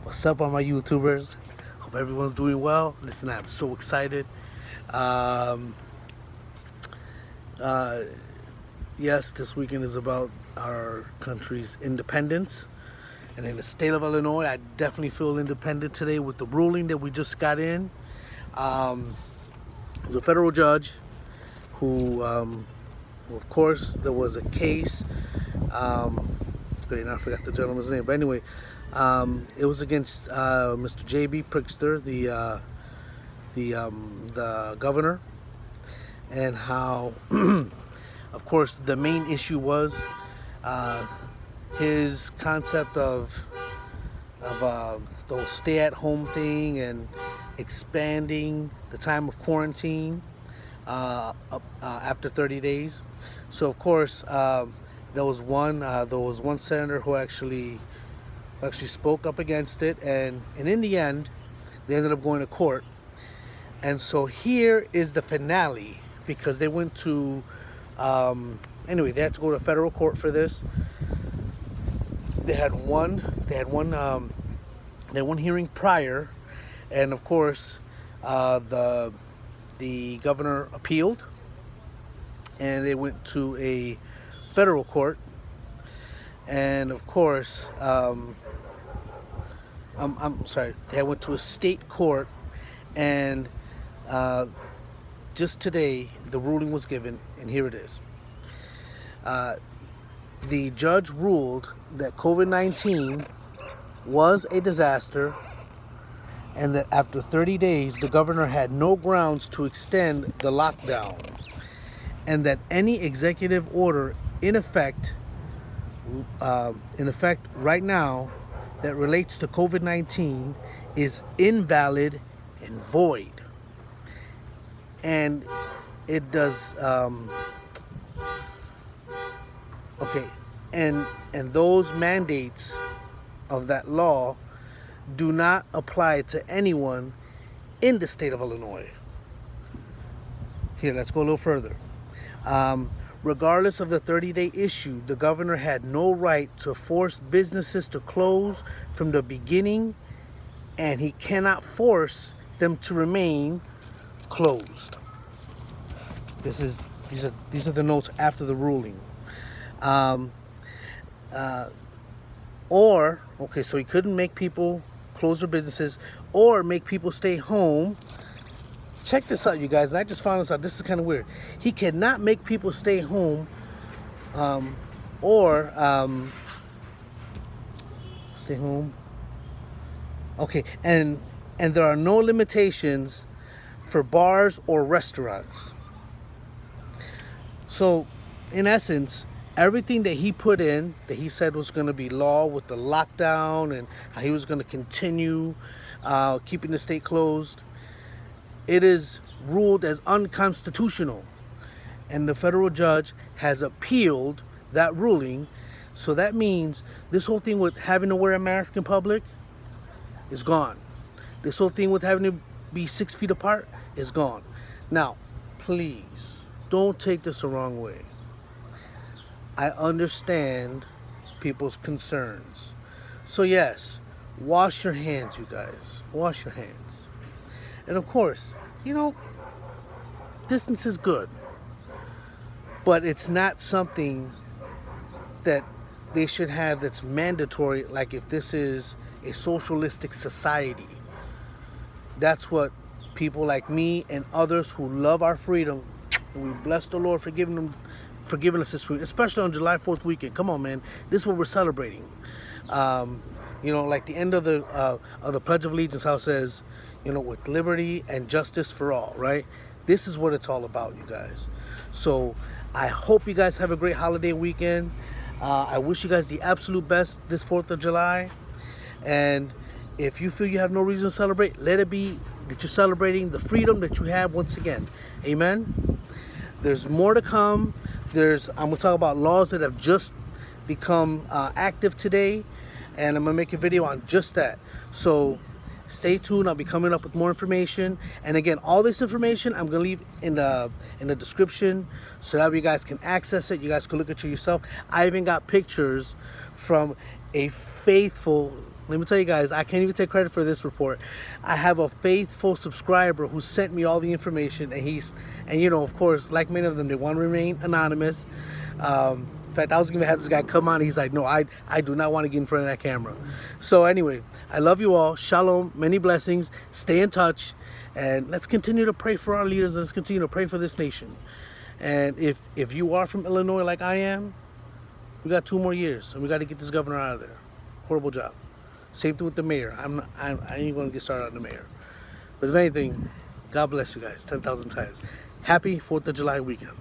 What's up, all my YouTubers? Hope everyone's doing well. Listen, I'm so excited. Um, uh, yes, this weekend is about our country's independence. And in the state of Illinois, I definitely feel independent today with the ruling that we just got in. The federal judge who, of course, there was a case. Wait, I forgot the gentleman's name. But anyway, it was against Mr. J.B. Pritzker, the governor, and how, of course, the main issue was his concept of the stay-at-home thing and expanding the time of quarantine after 30 days. So, of course, there was one senator who actually spoke up against it, and in the end, they ended up going to court. And so here is the finale, because they went to anyway, they had to go to federal court for this. They had one hearing prior, and of course, the governor appealed, and they went to a federal court, and of course, I'm sorry, they went to a state court, and just today the ruling was given, and here it is. The judge ruled that COVID-19 was a disaster, and that after 30 days, the governor had no grounds to extend the lockdown, and that any executive order in effect right now that relates to COVID-19 is invalid and void. And it does okay, and those mandates of that law do not apply to anyone in the state of Illinois. Here, let's go a little further. Regardless of the 30-day issue, the governor had no right to force businesses to close from the beginning, and he cannot force them to remain closed. These are the notes after the ruling. So he couldn't make people close their businesses or make people stay home. Check this out, you guys. And I just found this out. This is kind of weird. He cannot make people stay home or stay home. Okay, and there are no limitations for bars or restaurants. So, in essence, everything that he put in, that he said was going to be law with the lockdown and how he was going to continue keeping the state closed, it is ruled as unconstitutional. And the federal judge has appealed that ruling. So that means this whole thing with having to wear a mask in public is gone. This whole thing with having to be 6 feet apart is gone. Now, please, don't take this the wrong way. I understand people's concerns. So yes, wash your hands, you guys. Wash your hands. And of course, distance is good. But it's not something that they should have that's mandatory, like if this is a socialistic society. That's what people like me and others who love our freedom, and we bless the Lord for giving us this freedom, especially on July 4th weekend. Come on, man. This is what we're celebrating. Like the end of the Pledge of Allegiance, how it says, with liberty and justice for all, right? This is what it's all about, you guys. So I hope you guys have a great holiday weekend. I wish you guys the absolute best this 4th of July. And if you feel you have no reason to celebrate, let it be that you're celebrating the freedom that you have once again. Amen. There's more to come. I'm going to talk about laws that have just become active today, and I'm going to make a video on just that. So stay tuned. I'll be coming up with more information. And again, all this information I'm going to leave in the description so that you guys can access it. You guys can look at it yourself. I even got pictures from a faithful let me tell you guys, I can't even take credit for this report. I have a faithful subscriber who sent me all the information, and you know, of course, like many of them, they want to remain anonymous. In fact, I was gonna have this guy come on. He's like, no, I do not want to get in front of that camera. So anyway, I love you all. Shalom, many blessings. Stay in touch, and let's continue to pray for our leaders. Let's continue to pray for this nation. And if you are from Illinois like I am, we got 2 more years, and we got to get this governor out of there. Horrible job. Same thing with the mayor. I ain't going to get started on the mayor. But if anything, God bless you guys 10,000 times. Happy 4th of July weekend.